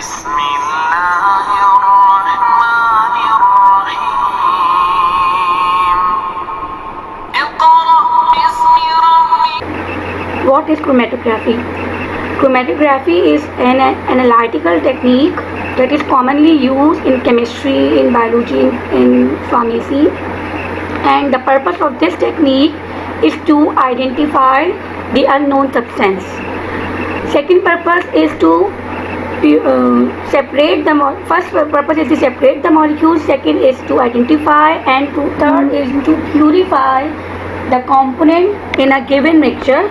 بسم الله الرحمن الرحيم اقرأ باسم ربك. What is chromatography? Chromatography is an analytical technique that is commonly used in chemistry, in biology, in pharmacy, and the purpose of this technique is to identify the unknown substance. Second purpose is to separate the first purpose is to separate the molecules. Second is to identify, and third is to purify the component in a given mixture.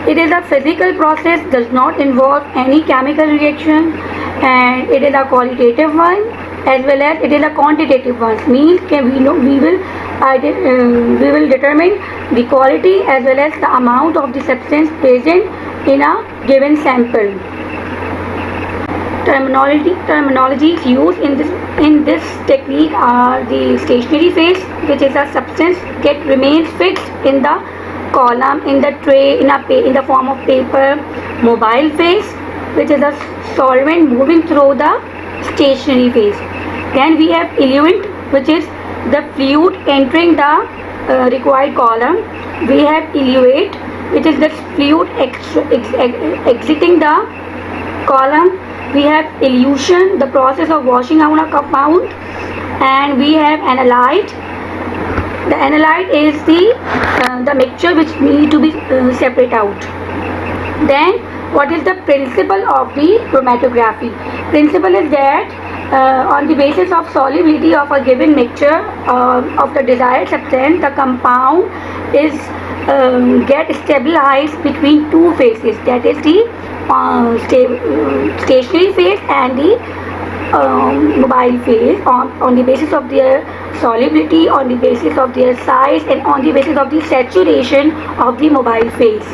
It is a physical process, does not involve any chemical reaction, and it is a qualitative one as well as it is a quantitative one. Means we will determine the quality as well as the amount of the substance present in a given sample. Terminologies used in this technique are the stationary phase, which is a substance that remains fixed in the column, in the tray, in the form of paper. Mobile phase, which is a solvent moving through the stationary phase. Then we have eluent, which is the fluid entering the required column. We have eluate, which is the fluid exiting the column. We have elution, the process of washing out a compound, and we have analyte. The analyte is the mixture which need to be separate out. Then what is the principle of the chromatography? Principle is that on the basis of solubility of a given mixture of the desired substance, the compound is get stabilized between two phases, that is the stationary phase and the mobile phase, on the basis of their solubility, on the basis of their size, and on the basis of the saturation of the mobile phase.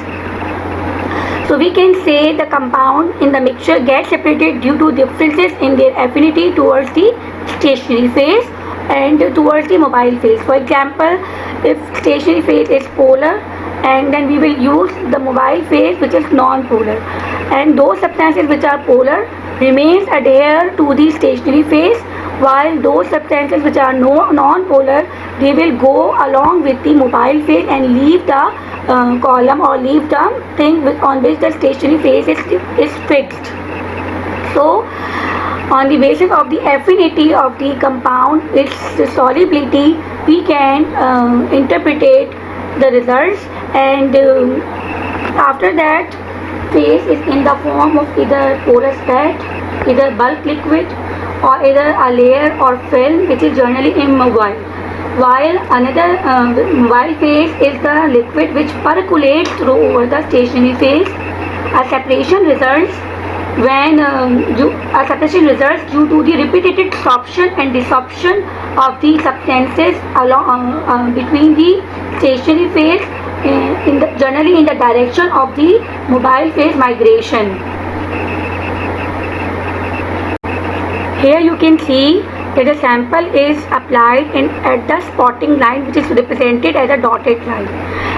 So we can say the compound in the mixture gets separated due to differences in their affinity towards the stationary phase and towards the mobile phase. For example, if stationary phase is polar, and then we will use the mobile phase which is non-polar, and those substances which are polar remains adhere to the stationary phase, while those substances which are non-polar, they will go along with the mobile phase and leave the column or leave the thing on which the stationary phase is fixed. So on the basis of the affinity of the compound, its solubility, we can interpret the results, and after that phase is in the form of either porous bed, either bulk liquid, or either a layer or film which is generally immobile, while another mobile phase is the liquid which percolates through over the stationary phase. A separation results due to the repeated absorption and desorption of the substances along between the stationary phase generally in the direction of the mobile phase migration. Here you can see that the sample is applied at the spotting line, which is represented as a dotted line,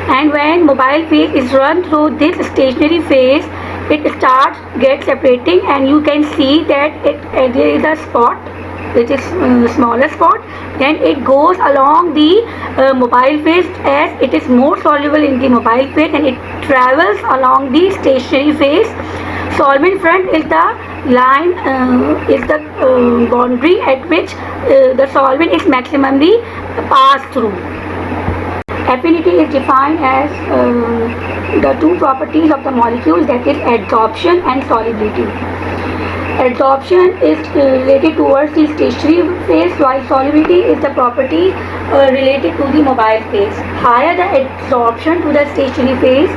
and when mobile phase is run through this stationary phase, it starts get separating, and you can see that there is a spot which is smaller spot. Then it goes along the mobile phase as it is more soluble in the mobile phase, and it travels along the stationary phase. Solvent front is the line, is the boundary at which the solvent is maximally passed through. Affinity is defined as the two properties of the molecules, that is adsorption and solubility. Adsorption is related towards the stationary phase, while solubility is the property related to the mobile phase. Higher the adsorption to the stationary phase,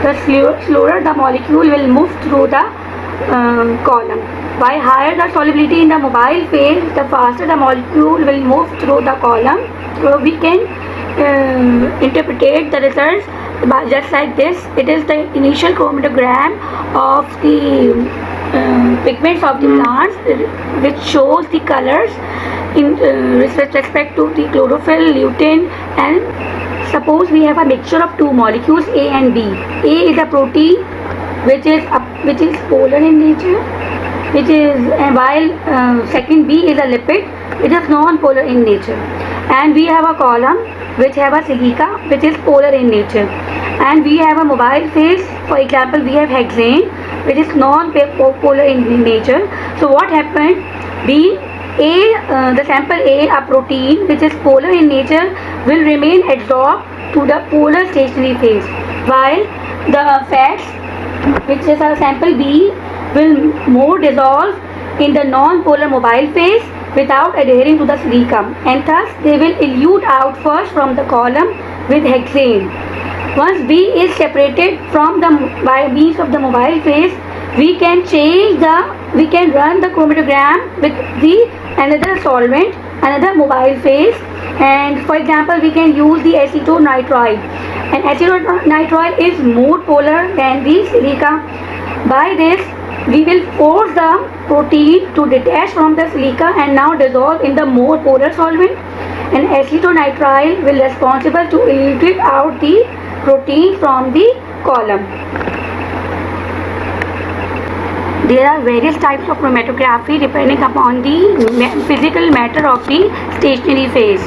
the slower the molecule will move through the column. While higher the solubility in the mobile phase, the faster the molecule will move through the column. So we can interpret the results just like this. It is the initial chromatogram of the pigments of the plants, which shows the colors in respect to the chlorophyll, lutein, and suppose we have a mixture of two molecules A and B. A is a protein which is polar in nature, which is, while second B is a lipid, it is non-polar in nature. And we have a column which have a silica which is polar in nature. And we have a mobile phase, for example, we have hexane which is non-polar in nature. So what happened? The sample A, a protein which is polar in nature, will remain adsorbed to the polar stationary phase, while the fats, which is a sample B, will more dissolve in the non-polar mobile phase without adhering to the silica, and thus they will elute out first from the column with hexane. Once B is separated from the by means of the mobile phase, we can run the chromatogram with the another solvent, another mobile phase, and for example we can use the acetonitrile, and acetonitrile is more polar than the silica. By this we will force the protein to detach from the silica and now dissolve in the more polar solvent, and acetonitrile will responsible to elute out the protein from the column. There are various types of chromatography depending upon the physical matter of the stationary phase.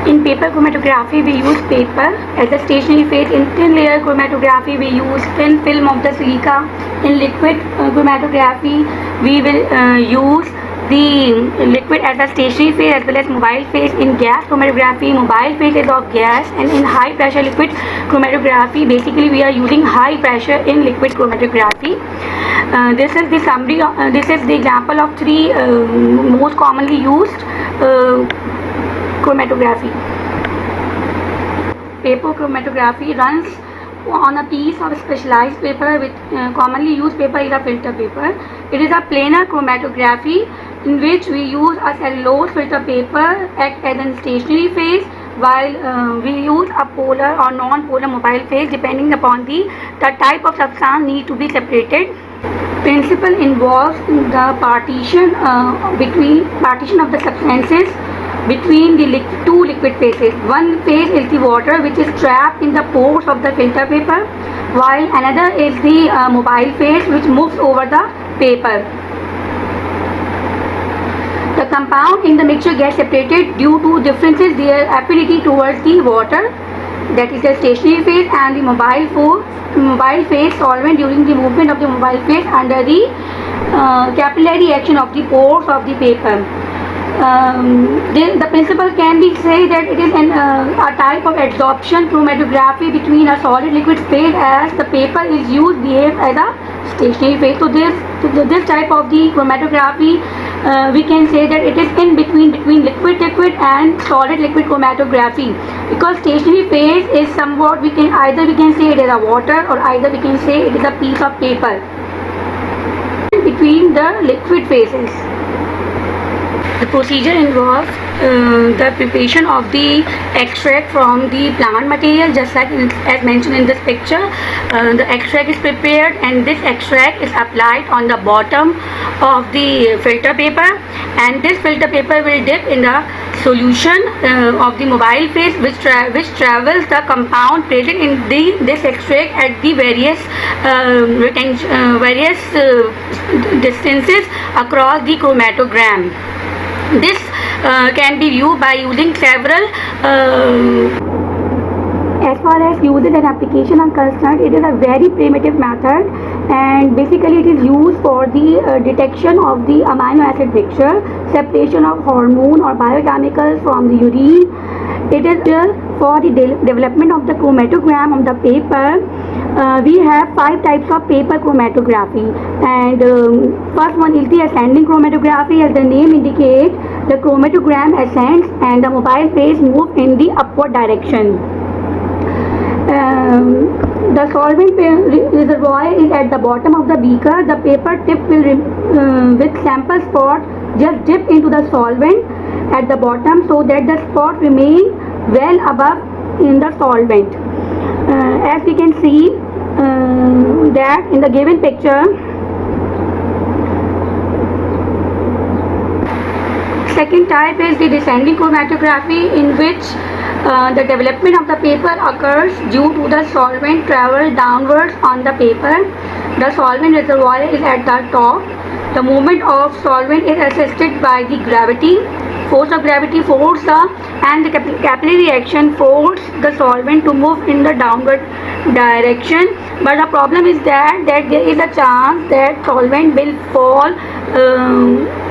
In paper chromatography, we use paper as a stationary phase. In thin layer chromatography, we use thin film of the silica. In liquid chromatography, we will use the liquid as a stationary phase as well as mobile phase. In gas chromatography, mobile phase is of gas, and in high pressure liquid chromatography, basically we are using high pressure in liquid chromatography. This is the summary. This is the example of three most commonly used chromatography. Paper chromatography runs on a piece of specialized paper. With commonly used paper is a filter paper. It is a planar chromatography in which we use a cellulose filter paper act as a stationary phase, while we use a polar or non-polar mobile phase depending upon the type of substance need to be separated. Principle involves the partition of the substances between the two liquid phases. One phase is the water which is trapped in the pores of the filter paper, while another is the mobile phase which moves over the paper. The compound in the mixture gets separated due to differences their affinity towards the water, that is the stationary phase, and the mobile phase solvent during the movement of the mobile phase under the capillary action of the pores of the paper. The principle can be say that it is a type of adsorption chromatography between a solid liquid phase, as the paper is used behave as a stationary phase. So this type of the chromatography we can say that it is in between liquid and solid liquid chromatography, because stationary phase is somewhat we can say it is a water, or either we can say it is a piece of paper between the liquid phases. The procedure involves the preparation of the extract from the plant material, just like as mentioned in this picture. The extract is prepared, and this extract is applied on the bottom of the filter paper, and this filter paper will dip in the solution of the mobile phase, which travels the compound present in this extract at the various distances across the chromatogram. This can be viewed by using several. As far as usage and application are concerned, it is a very primitive method, and basically it is used for the detection of the amino acid mixture, separation of hormone or biochemicals from the urine. It is for the development of the chromatogram on the paper. We have 5 types of paper chromatography, and first one is the ascending chromatography. As the name indicates, the chromatogram ascends and the mobile phase moves in the upward direction. The solvent reservoir is at the bottom of the beaker. The paper tip will with sample spot just dip into the solvent at the bottom, so that the spot remain well above in the solvent. As we can see that in the given picture. Second type is the descending chromatography, in which the development of the paper occurs due to the solvent travel downwards on the paper. The solvent reservoir is at the top. The movement of solvent is assisted by the gravity. Force of gravity force and the capillary reaction force the solvent to move in the downward direction. But the problem is that there is a chance that solvent will fall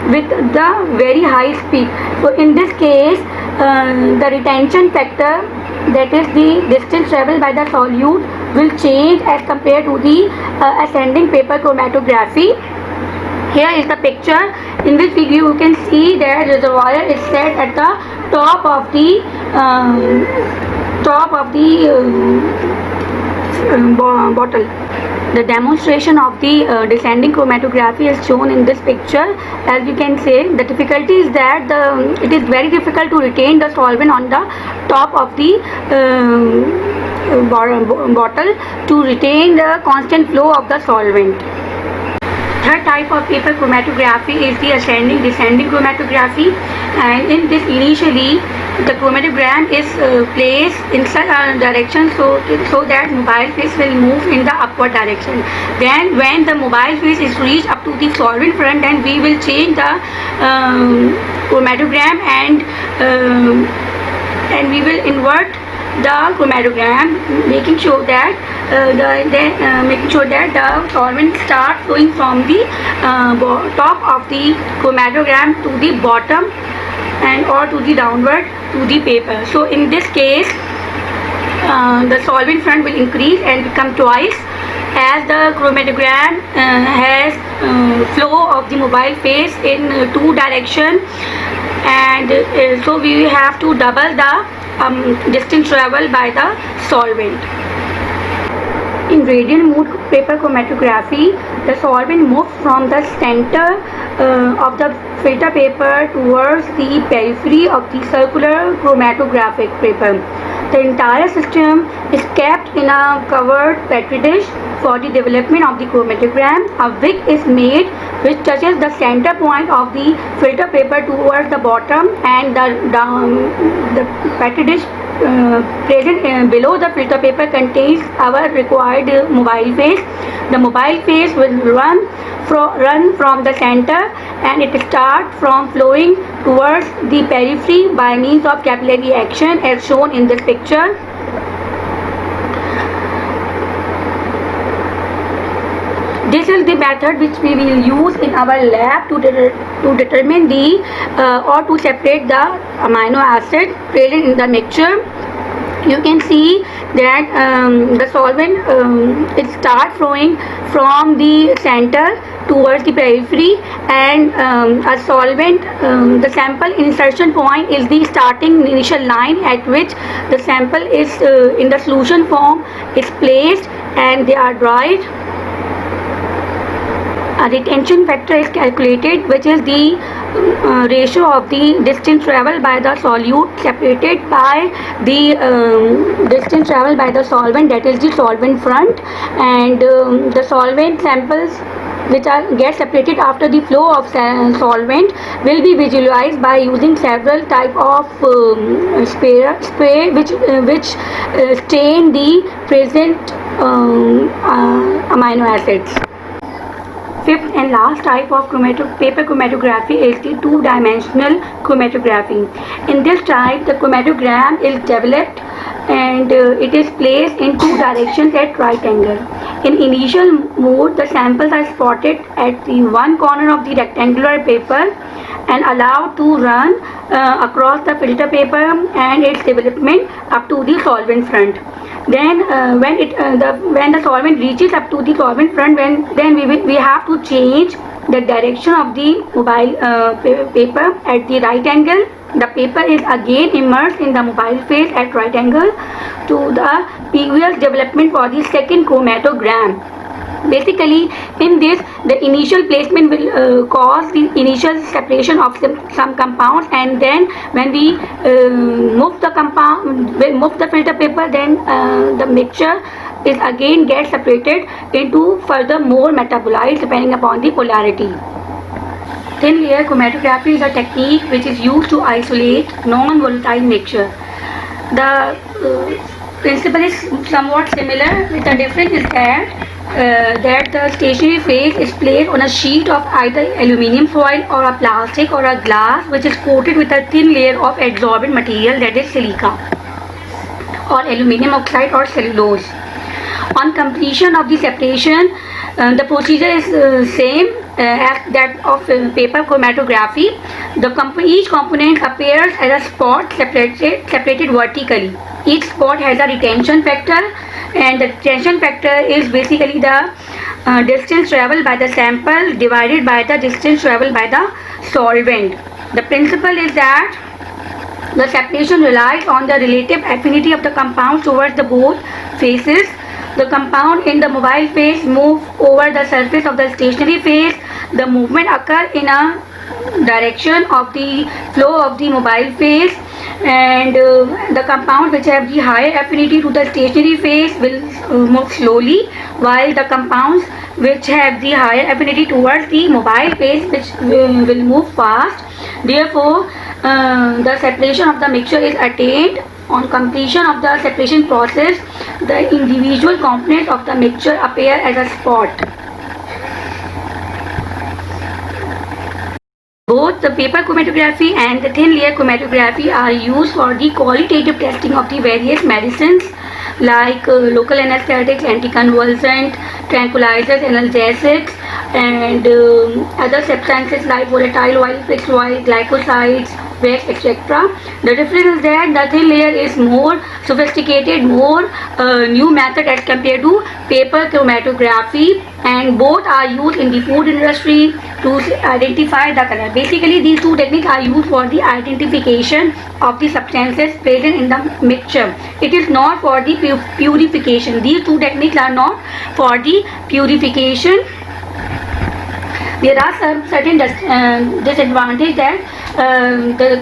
with the very high speed. So in this case, the retention factor, that is the distance traveled by the solute, will change as compared to the ascending paper chromatography. Here is the picture in which you can see that the reservoir is set at the top of the bottle. The demonstration of the descending chromatography is shown in this picture. As you can see, the difficulty is that it is very difficult to retain the solvent on the top of the bottle to retain the constant flow of the solvent. Third type of paper chromatography is the ascending descending chromatography, and in this initially the chromatogram is placed in such a direction so that mobile phase will move in the upward direction. Then when the mobile phase is reached up to the solvent front, then we will change the chromatogram and we will invert the chromatogram, making sure that the solvent starts flowing from the top of the chromatogram to the bottom and or to the downward to the paper. So in this case, the solvent front will increase and become twice as the chromatogram has flow of the mobile phase in two direction, and so we have to double the distance traveled by the solvent. In radial mode paper chromatography, the solvent moves from the center of the filter paper towards the periphery of the circular chromatographic paper. The entire system is kept in a covered petri dish. For the development of the chromatogram, a wick is made which touches the center point of the filter paper towards the bottom, and the petri dish present below the filter paper contains our required mobile phase. The mobile phase will run from the center, and it starts from flowing towards the periphery by means of capillary action as shown in this picture. This is the method which we will use in our lab to determine the or to separate the amino acid present in the mixture. You can see that the solvent it starts flowing from the center towards the periphery, and a solvent, the sample insertion point is the starting initial line at which the sample is in the solution form is placed and they are dried. A retention factor is calculated, which is the ratio of the distance traveled by the solute separated by the distance traveled by the solvent, that is the solvent front, and the solvent samples which get separated after the flow of solvent will be visualized by using several type of spray which stain the present amino acids. Fifth and last type of paper chromatography is the two-dimensional chromatography. In this type, the chromatogram is developed and it is placed in two directions at right angle. In initial mode, the samples are spotted at the one corner of the rectangular paper and allowed to run across the filter paper and its development up to the solvent front. Then when the solvent reaches up to the solvent front, then we have to change the direction of the mobile paper at the right angle. The paper is again immersed in the mobile phase at right angle to the previous development for the second chromatogram. Basically, in this, the initial placement will cause the initial separation of some compounds, and then when we move the filter paper, then the mixture is again gets separated into further more metabolites depending upon the polarity. Thin layer chromatography is a technique which is used to isolate non-volatile mixture. The principle is somewhat similar, with the difference is that that the stationary phase is placed on a sheet of either aluminium foil or a plastic or a glass which is coated with a thin layer of adsorbent material, that is silica or aluminium oxide or cellulose. On completion of the separation, the procedure is same as that of paper chromatography. Each component appears as a spot separated vertically. Each spot has a retention factor, and the retention factor is basically the distance traveled by the sample divided by the distance traveled by the solvent. The principle is that the separation relies on the relative affinity of the compounds towards the both faces. The compound in the mobile phase move over the surface of the stationary phase. The movement occurs in a direction of the flow of the mobile phase, and the compound which have the higher affinity to the stationary phase will move slowly, while the compounds which have the higher affinity towards the mobile phase which will move fast. Therefore, the separation of the mixture is attained. On completion of the separation process, the individual components of the mixture appear as a spot. Both the paper chromatography and the thin layer chromatography are used for the qualitative testing of the various medicines like local anesthetics, anticonvulsant, tranquilizers, analgesics, and other substances like volatile oil, fixed oil, glycosides, wax, etc. The difference is that the thin layer is more sophisticated, more new method as compared to paper chromatography, and both are used in the food industry to identify the color. Basically, these two techniques are used for the identification of the substances present in the mixture. It is not for the purification. These two techniques are not for the purification. There are some certain disadvantages that the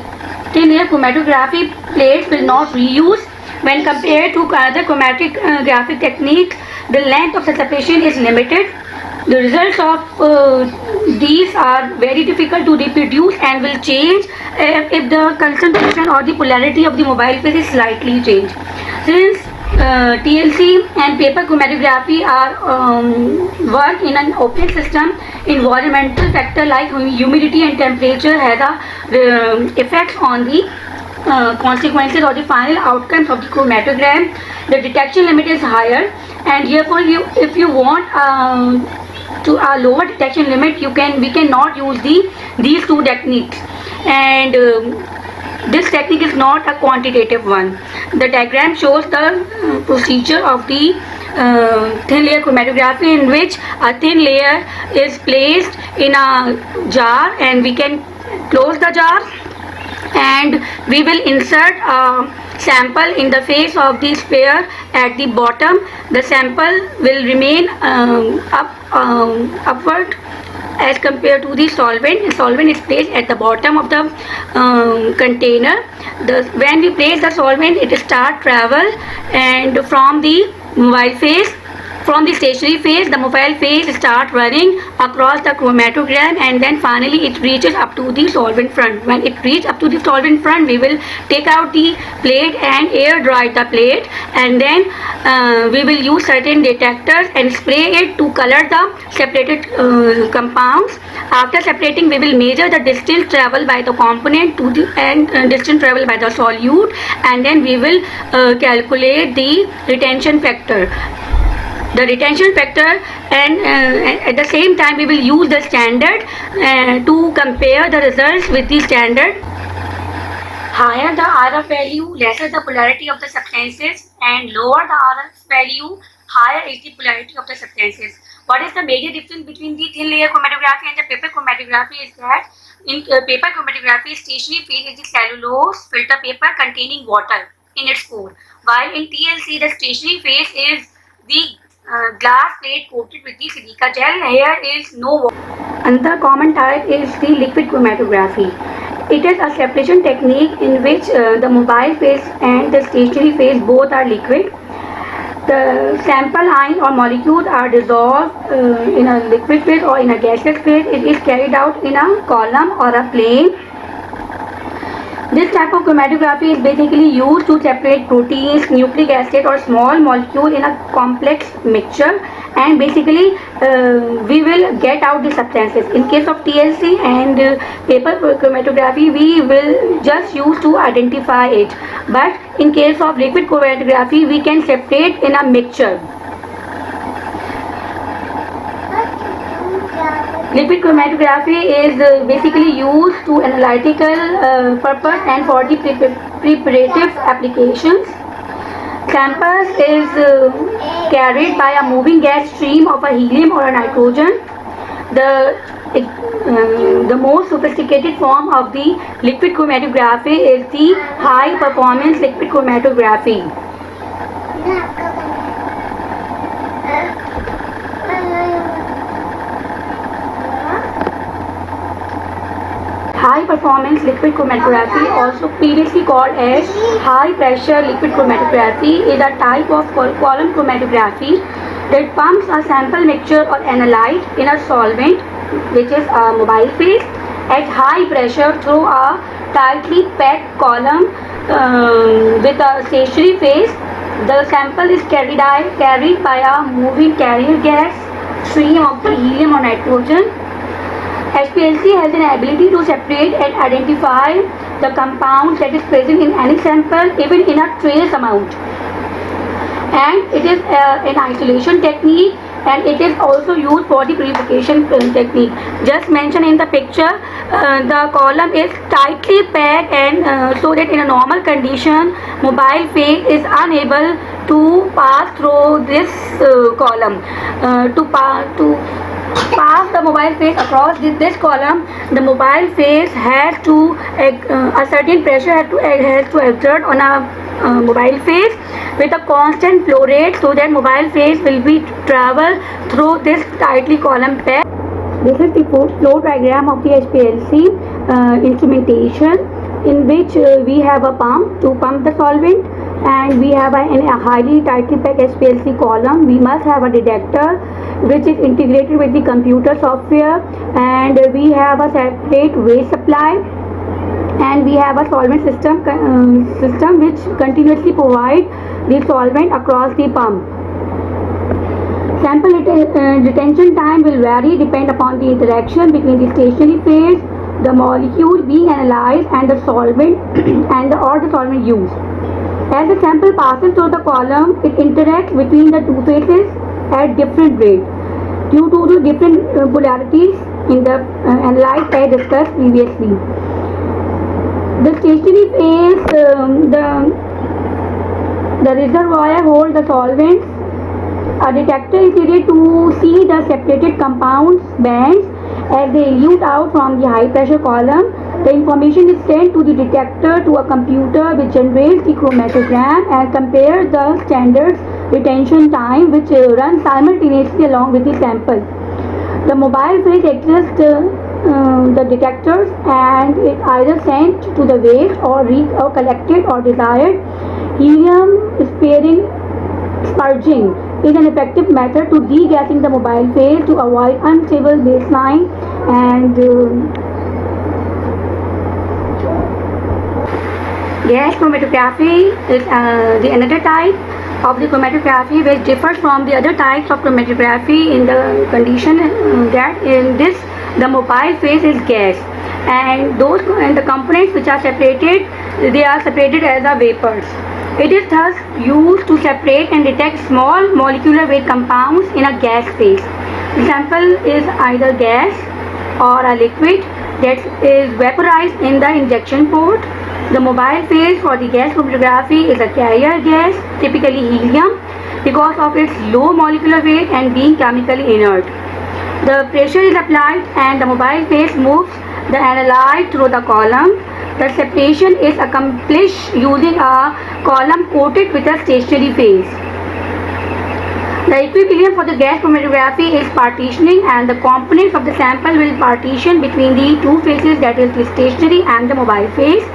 thin layer chromatography plates will not reuse when compared to other chromatographic techniques. The length of the separation is limited. The results of these are very difficult to reproduce and will change if the concentration or the polarity of the mobile phase is slightly changed. Since TLC and paper chromatography are work in an open system, environmental factor like humidity and temperature has a effects on the consequences or the final outcomes of the chromatogram. The detection limit is higher, and therefore if you want to a lower detection limit, we cannot use these two techniques, and this technique is not a quantitative one. The diagram shows the procedure of the thin layer chromatography, in which a thin layer is placed in a jar, and we can close the jar and we will insert a sample in the face of the sphere at the bottom. The sample will remain upward as compared to the solvent. The solvent is placed at the bottom of the container. When we place the solvent, it start travel, and from the mobile phase, from the stationary phase, the mobile phase start running across the chromatogram, and then finally it reaches up to the solvent front. When it reaches up to the solvent front, we will take out the plate and air dry the plate, and then we will use certain detectors and spray it to color the separated compounds. After separating, we will measure the distance traveled by the component to the distance traveled by the solute, and then we will calculate the retention factor. The retention factor, and at the same time we will use the standard to compare the results with the standard. Higher the RF value, lesser the polarity of the substances, and lower the RF value, higher is the polarity of the substances. What is the major difference between the thin layer chromatography and the paper chromatography is that in paper chromatography, stationary phase is the cellulose filter paper containing water in its core, while in TLC the stationary phase is the glass plate coated with the silica gel. Here is no water. Another common type is the liquid chromatography. It is a separation technique in which the mobile phase and the stationary phase both are liquid. The sample ion or molecules are dissolved in a liquid phase or in a gaseous phase. It is carried out in a column or a plane. This type of chromatography is basically used to separate proteins, nucleic acid or small molecule in a complex mixture, and basically we will get out the substances. In case of TLC and paper chromatography, we will just use to identify it, but in case of liquid chromatography, we can separate in a mixture. Liquid chromatography is basically used to analytical purpose and for the preparative applications. Samples is carried by a moving gas stream of a helium or a nitrogen. The most sophisticated form of the liquid chromatography is the high performance liquid chromatography. High performance liquid chromatography, also previously called as high pressure liquid chromatography, is a type of column chromatography that pumps a sample mixture or analyte in a solvent, which is a mobile phase, at high pressure through a tightly packed column with a stationary phase. The sample is carried by a moving carrier gas stream of the helium or nitrogen. HPLC has an ability to separate and identify the compounds that is present in any sample, even in a trace amount. And it is an isolation technique, and it is also used for the purification technique. Just mentioned in the picture, the column is tightly packed, and so that in a normal condition, mobile phase is unable to pass through this column. To pass the mobile phase across this column, the mobile phase has to a certain pressure has to exert on a mobile phase with a constant flow rate, so that mobile phase will be travel through this tightly column pack. This is the flow diagram of the HPLC instrumentation, in which we have a pump to pump the solvent, and we have a highly tightly packed HPLC column. We must have a detector which is integrated with the computer software, and we have a separate waste supply, and we have a solvent system which continuously provide the solvent across the pump. Sample retention time will vary depend upon the interaction between the stationary phase, the molecule being analyzed, and the solvent or the solvent used. As the sample passes through the column, it interacts between the two phases at different rate due to the different polarities in the analyte I discussed previously. The stationary phase, the reservoir holds the solvents. A detector is needed to see the separated compounds bands as they elute out from the high pressure column. The information is sent to the detector to a computer which generates the chromatogram and compares the standard retention time, which runs simultaneously along with the sample. The mobile phase exists the detectors, and it either sent to the waste or collected or desired. Helium spurging is an effective method to degassing the mobile phase to avoid unstable baseline, and gas chromatography is the another type of the chromatography which differs from the other types of chromatography in the condition that in this the mobile phase is gas, and the components which are separated, they are separated as a vapors. It is thus used to separate and detect small molecular weight compounds in a gas phase. The sample is either gas or a liquid that is vaporized in the injection port. The mobile phase for the gas chromatography is a carrier gas, typically helium, because of its low molecular weight and being chemically inert. The pressure is applied and the mobile phase moves the analyte through the column. The separation is accomplished using a column coated with a stationary phase. The equilibrium for the gas chromatography is partitioning, and the components of the sample will partition between the two phases, that is the stationary and the mobile phase.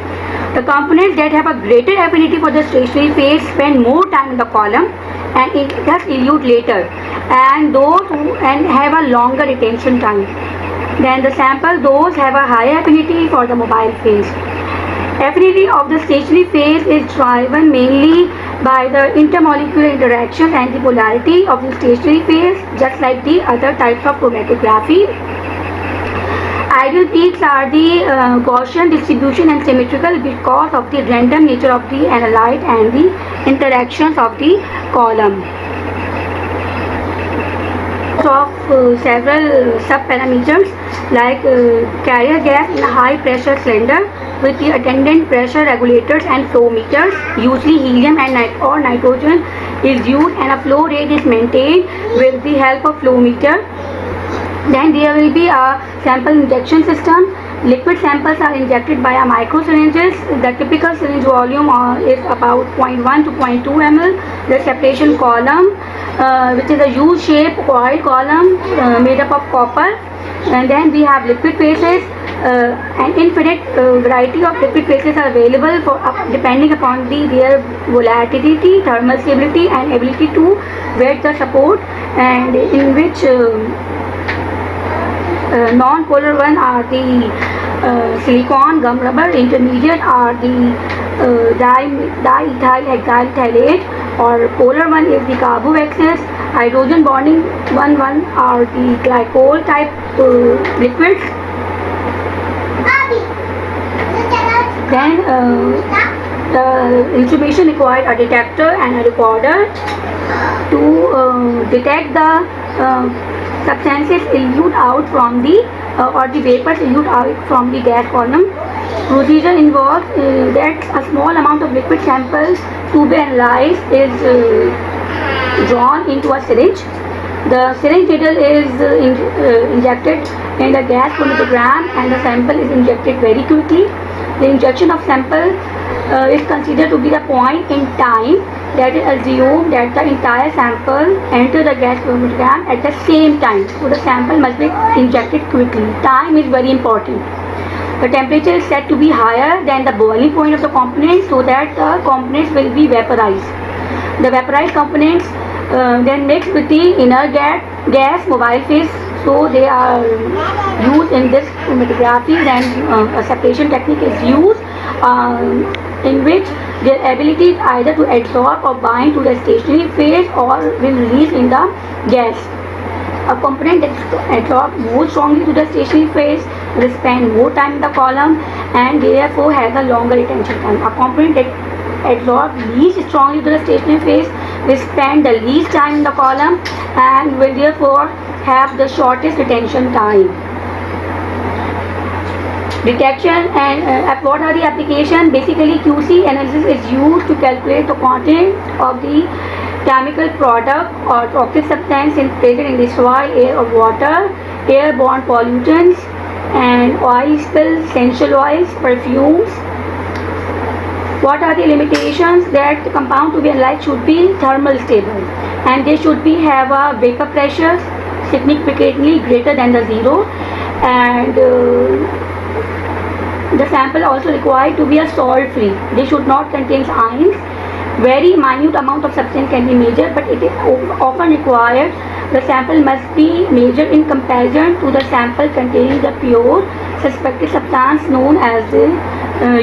The components that have a greater affinity for the stationary phase spend more time in the column and thus elute later, and those who have a longer retention time. Then the sample, those have a higher affinity for the mobile phase. Affinity of the stationary phase is driven mainly by the intermolecular interactions and the polarity of the stationary phase, just like the other types of chromatography. Ideal peaks are the Gaussian distribution and symmetrical because of the random nature of the analyte and the interactions of the column. Of several sub-parameters like carrier gas in a high pressure cylinder with the attendant pressure regulators and flow meters. Usually helium and or nitrogen is used and a flow rate is maintained with the help of flow meter. Then there will be a sample injection system. Liquid samples are injected by a micro syringes. The typical syringe volume is about 0.1 to 0.2 ml. The separation column, which is a U-shaped coil column made up of copper. And then we have liquid phases. An infinite variety of liquid phases are available for depending upon their volatility, thermal stability, and ability to wet the support, and in which non-polar one are the silicon, gum rubber. Intermediate are the diethyl hexyl phthalate, or polar one is the carboxyls. Hydrogen bonding one are the glycol type liquids. Then the instrumentation required a detector and a recorder to detect the substances issued out from the or the vapors issued out from the gas column. Procedure involves that a small amount of liquid samples to be analyzed is drawn into a syringe. The syringe needle is injected in the gas chromatogram and the sample is injected very quickly. The injection of sample is considered to be the point in time that is assumed that the entire sample enters the gas chromatogram at the same time. So the sample must be injected quickly. Time is very important. The temperature is set to be higher than the boiling point of the components so that the components will be vaporized. The vaporized components then mixed with the inner gas mobile phase, so they are used in this chromatography. Then a separation technique is used in which their ability is either to absorb or bind to the stationary phase or will release in the gas. A component that absorbs more strongly to the stationary phase will spend more time in the column and therefore has a longer retention time. A component that absorbs least strongly to the stationary phase will spend the least time in the column and will therefore have the shortest retention time. Detection and what are the applications? Basically, QC analysis is used to calculate the content of the chemical product or toxic substance present in the soil, air or water, airborne pollutants and oil spills, essential oils, perfumes. What are the limitations? That the compound to be analyzed should be thermal stable and they should have a vapor pressure significantly greater than the zero, and the sample also required to be a salt free. They should not contain ions. Very minute amount of substance can be measured, but it is often required. The sample must be measured in comparison to the sample containing the pure suspected substance known as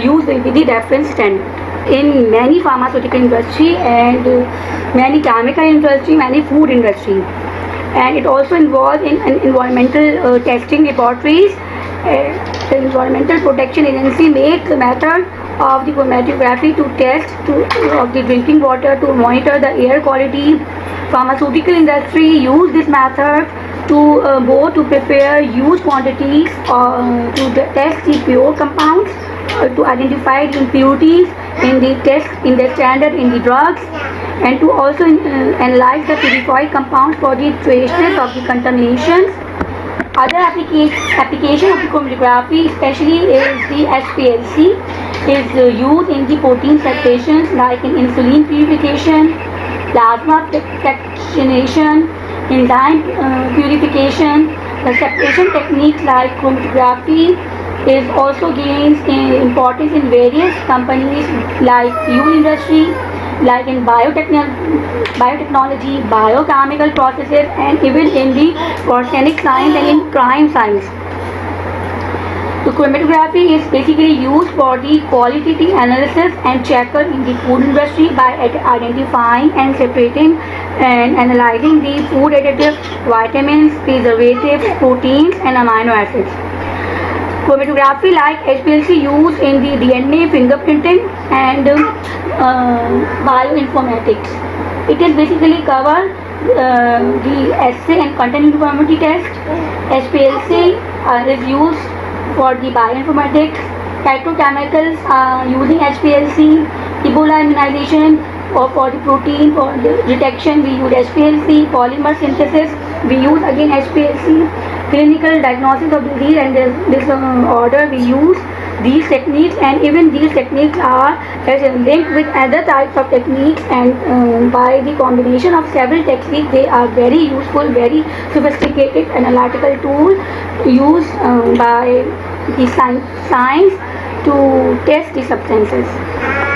used will be the reference standard. In many pharmaceutical industry and many chemical industry, many food industry, and it also involves in environmental testing laboratories. The Environmental Protection Agency makes the method of the chromatography to test of the drinking water to monitor the air quality. Pharmaceutical industry use this method to both to prepare huge quantities to test the pure compounds, to identify the impurities in the test in the standard in the drugs, and to also analyze the purified compounds for the traces of the contaminations. Other application of the chromatography especially is the HPLC is used in the protein separations like in insulin purification, plasma fractionation, enzyme purification. The separation techniques like chromatography is also gains in importance in various companies like fuel industry, like in biotechnology, biochemical processes, and even in the organic science and in crime science. So chromatography is basically used for the qualitative analysis and checker in the food industry by identifying and separating and analyzing the food additives, vitamins, preservatives, proteins and amino acids. Chromatography like HPLC used in the DNA fingerprinting and bioinformatics. It is basically cover the assay and content uniformity test. HPLC is used for the bioinformatics. Phytochemicals using HPLC. Ebola immunization or for the protein for the detection we use HPLC. Polymer synthesis we use again HPLC. Clinical diagnosis of disease and this order we use these techniques, and even these techniques are linked with other types of techniques, and by the combination of several techniques they are very useful, very sophisticated analytical tool used by the science to test the substances.